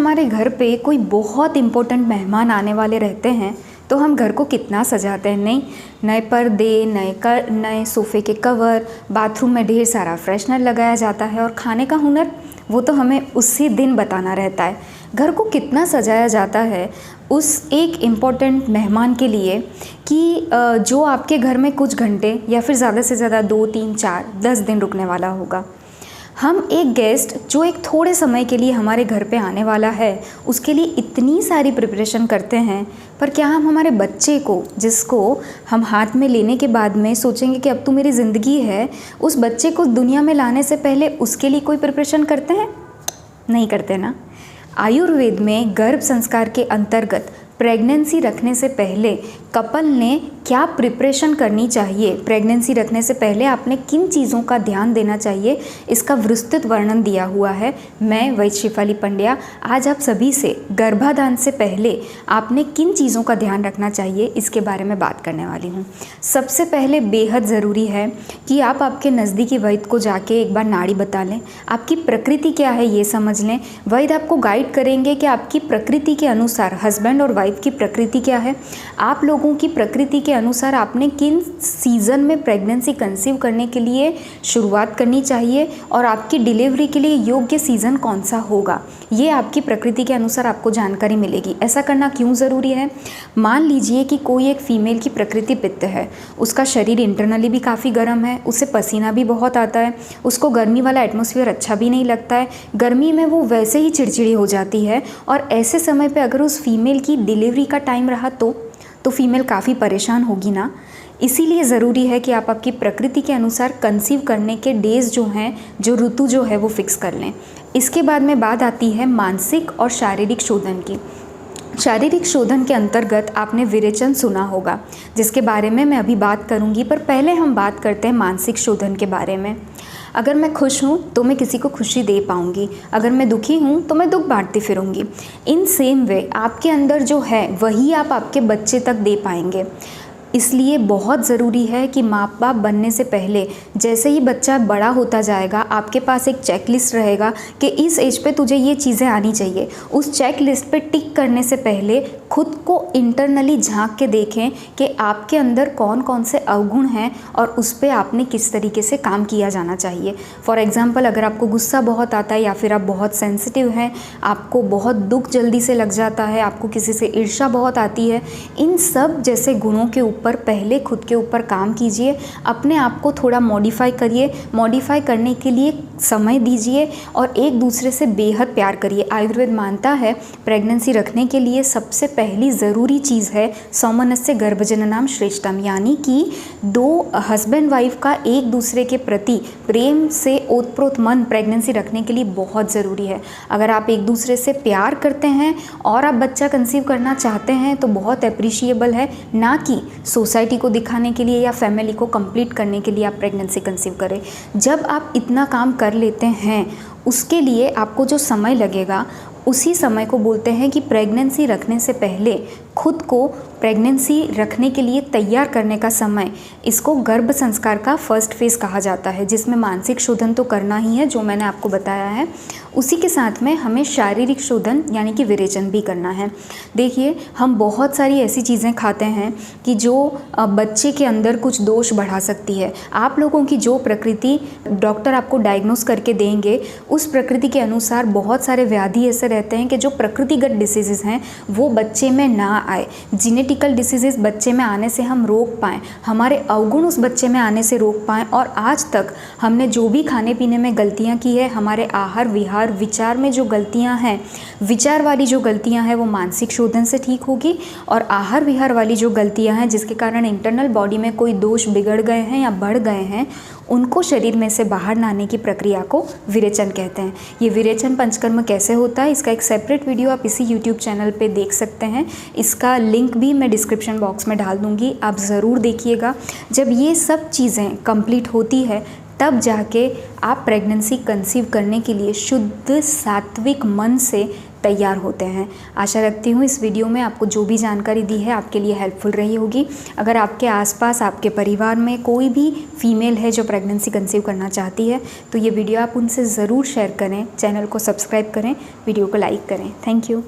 हमारे घर पे कोई बहुत इम्पोर्टेंट मेहमान आने वाले रहते हैं तो हम घर को कितना सजाते हैं, नहीं? नए पर्दे, नए सोफ़े के कवर, बाथरूम में ढेर सारा फ्रेशनर लगाया जाता है और खाने का हुनर वो तो हमें उसी दिन बताना रहता है। घर को कितना सजाया जाता है उस एक इम्पॉर्टेंट मेहमान के लिए कि जो आपके घर में कुछ घंटे या फिर ज़्यादा से ज़्यादा 2, 3, 4, 10 दिन रुकने वाला होगा। हम एक गेस्ट जो एक थोड़े समय के लिए हमारे घर पे आने वाला है उसके लिए इतनी सारी प्रिपरेशन करते हैं, पर क्या हम हमारे बच्चे को, जिसको हम हाथ में लेने के बाद में सोचेंगे कि अब तो मेरी ज़िंदगी है, उस बच्चे को दुनिया में लाने से पहले उसके लिए कोई प्रिपरेशन करते हैं? नहीं करते ना। आयुर्वेद में गर्भ संस्कार के अंतर्गत प्रेगनेंसी रखने से पहले कपल ने क्या प्रिपरेशन करनी चाहिए, प्रेगनेंसी रखने से पहले आपने किन चीज़ों का ध्यान देना चाहिए, इसका विस्तृत वर्णन दिया हुआ है। मैं वैद्य शेफाली पंड्या आज आप सभी से गर्भाधान से पहले आपने किन चीज़ों का ध्यान रखना चाहिए इसके बारे में बात करने वाली हूँ। सबसे पहले बेहद ज़रूरी है कि आप आपके नज़दीकी वैद्य को जाके एक बार नाड़ी बता लें, आपकी प्रकृति क्या है ये समझ लें। वैद्य आपको गाइड करेंगे कि आपकी प्रकृति के अनुसार, हस्बैंड और वाइफ की प्रकृति क्या है, आप लोगों की प्रकृति के अनुसार आपने किन सीज़न में प्रेगनेंसी कंसीव करने के लिए शुरुआत करनी चाहिए और आपकी डिलीवरी के लिए योग्य सीज़न कौन सा होगा, ये आपकी प्रकृति के अनुसार आपको जानकारी मिलेगी। ऐसा करना क्यों ज़रूरी है? मान लीजिए कि कोई एक फीमेल की प्रकृति पित्त है, उसका शरीर इंटरनली भी काफ़ी गर्म है, उसे पसीना भी बहुत आता है, उसको गर्मी वाला एटमॉस्फेयर अच्छा भी नहीं लगता है, गर्मी में वो वैसे ही चिड़चिड़ी हो जाती है और ऐसे समय पे अगर उस फीमेल की डिलीवरी का टाइम रहा तो फीमेल काफ़ी परेशान होगी ना। इसीलिए ज़रूरी है कि आप आपकी प्रकृति के अनुसार कंसीव करने के डेज़ जो हैं, जो ऋतु जो है वो फिक्स कर लें। इसके बाद में बात आती है मानसिक और शारीरिक शोधन की। शारीरिक शोधन के अंतर्गत आपने विरेचन सुना होगा, जिसके बारे में मैं अभी बात करूंगी, पर पहले हम बात करते हैं मानसिक शोधन के बारे में। अगर मैं खुश हूँ तो मैं किसी को खुशी दे पाऊँगी, अगर मैं दुखी हूँ तो मैं दुख बांटती फिरूँगी। इन सेम वे आपके अंदर जो है वही आप आपके बच्चे तक दे पाएंगे। इसलिए बहुत ज़रूरी है कि माँ बाप बनने से पहले जैसे ही बच्चा बड़ा होता जाएगा आपके पास एक चेक लिस्ट रहेगा कि इस एज पे तुझे ये चीज़ें आनी चाहिए। उस चेक लिस्ट पे टिक करने से पहले खुद को इंटरनली झांक के देखें कि आपके अंदर कौन कौन से अवगुण हैं और उस पर आपने किस तरीके से काम किया जाना चाहिए। फॉर एग्ज़ाम्पल, अगर आपको गुस्सा बहुत आता है या फिर आप बहुत सेंसिटिव हैं, आपको बहुत दुख जल्दी से लग जाता है, आपको किसी से ईर्ष्या बहुत आती है, इन सब जैसे गुणों के पर पहले खुद के ऊपर काम कीजिए, अपने आप को थोड़ा मॉडिफाई करिए, मॉडिफाई करने के लिए समय दीजिए और एक दूसरे से बेहद प्यार करिए। आयुर्वेद मानता है प्रेगनेंसी रखने के लिए सबसे पहली ज़रूरी चीज़ है सौमनस्य गर्भजननाम श्रेष्ठम, यानी कि दो हस्बैंड वाइफ का एक दूसरे के प्रति प्रेम से ओतप्रोत मन प्रेगनेंसी रखने के लिए बहुत ज़रूरी है। अगर आप एक दूसरे से प्यार करते हैं और आप बच्चा कंसीव करना चाहते हैं तो बहुत अप्रिशिएबल है, ना कि सोसाइटी को दिखाने के लिए या फैमिली को कंप्लीट करने के लिए आप प्रेगनेंसी कंसीव करें। जब आप इतना काम कर लेते हैं उसके लिए आपको जो समय लगेगा उसी समय को बोलते हैं कि प्रेगनेंसी रखने से पहले खुद को प्रेगनेंसी रखने के लिए तैयार करने का समय। इसको गर्भ संस्कार का फर्स्ट फेज़ कहा जाता है, जिसमें मानसिक शोधन तो करना ही है जो मैंने आपको बताया है, उसी के साथ में हमें शारीरिक शोधन यानी कि विरेचन भी करना है। देखिए, हम बहुत सारी ऐसी चीज़ें खाते हैं कि जो बच्चे के अंदर कुछ दोष बढ़ा सकती है। आप लोगों की जो प्रकृति डॉक्टर आपको डायग्नोस करके देंगे उस प्रकृति के अनुसार बहुत सारे व्याधि ऐसे रहते हैं कि जो प्रकृतिगत डिसीज़ेज़ हैं वो बच्चे में ना आए, जेनेटिकल डिसीज़ेज़ बच्चे में आने से हम रोक पाएँ, हमारे अवगुण उस बच्चे में आने से रोक पाएँ। और आज तक हमने जो भी खाने पीने में गलतियाँ की है, हमारे आहार विहार विचार में जो गलतियाँ हैं, विचार वाली जो गलतियाँ हैं वो मानसिक शोधन से ठीक होगी, और आहार विहार वाली जो गलतियाँ हैं जिसके कारण इंटरनल बॉडी में कोई दोष बिगड़ गए हैं या बढ़ गए हैं, उनको शरीर में से बाहर लाने की प्रक्रिया को विरेचन कहते हैं। ये विरेचन पंचकर्म कैसे होता है इसका एक सेपरेट वीडियो आप इसी यूट्यूब चैनल पे देख सकते हैं। इसका लिंक भी मैं डिस्क्रिप्शन बॉक्स में डाल दूँगी, आप ज़रूर देखिएगा। जब ये सब चीज़ें कंप्लीट होती है तब जाके आप प्रेगनेंसी कंसीव करने के लिए शुद्ध सात्विक मन से तैयार होते हैं। आशा रखती हूँ इस वीडियो में आपको जो भी जानकारी दी है आपके लिए हेल्पफुल रही होगी। अगर आपके आसपास आपके परिवार में कोई भी फीमेल है जो प्रेगनेंसी कंसीव करना चाहती है तो ये वीडियो आप उनसे ज़रूर शेयर करें, चैनल को सब्सक्राइब करें, वीडियो को लाइक करें। Thank you.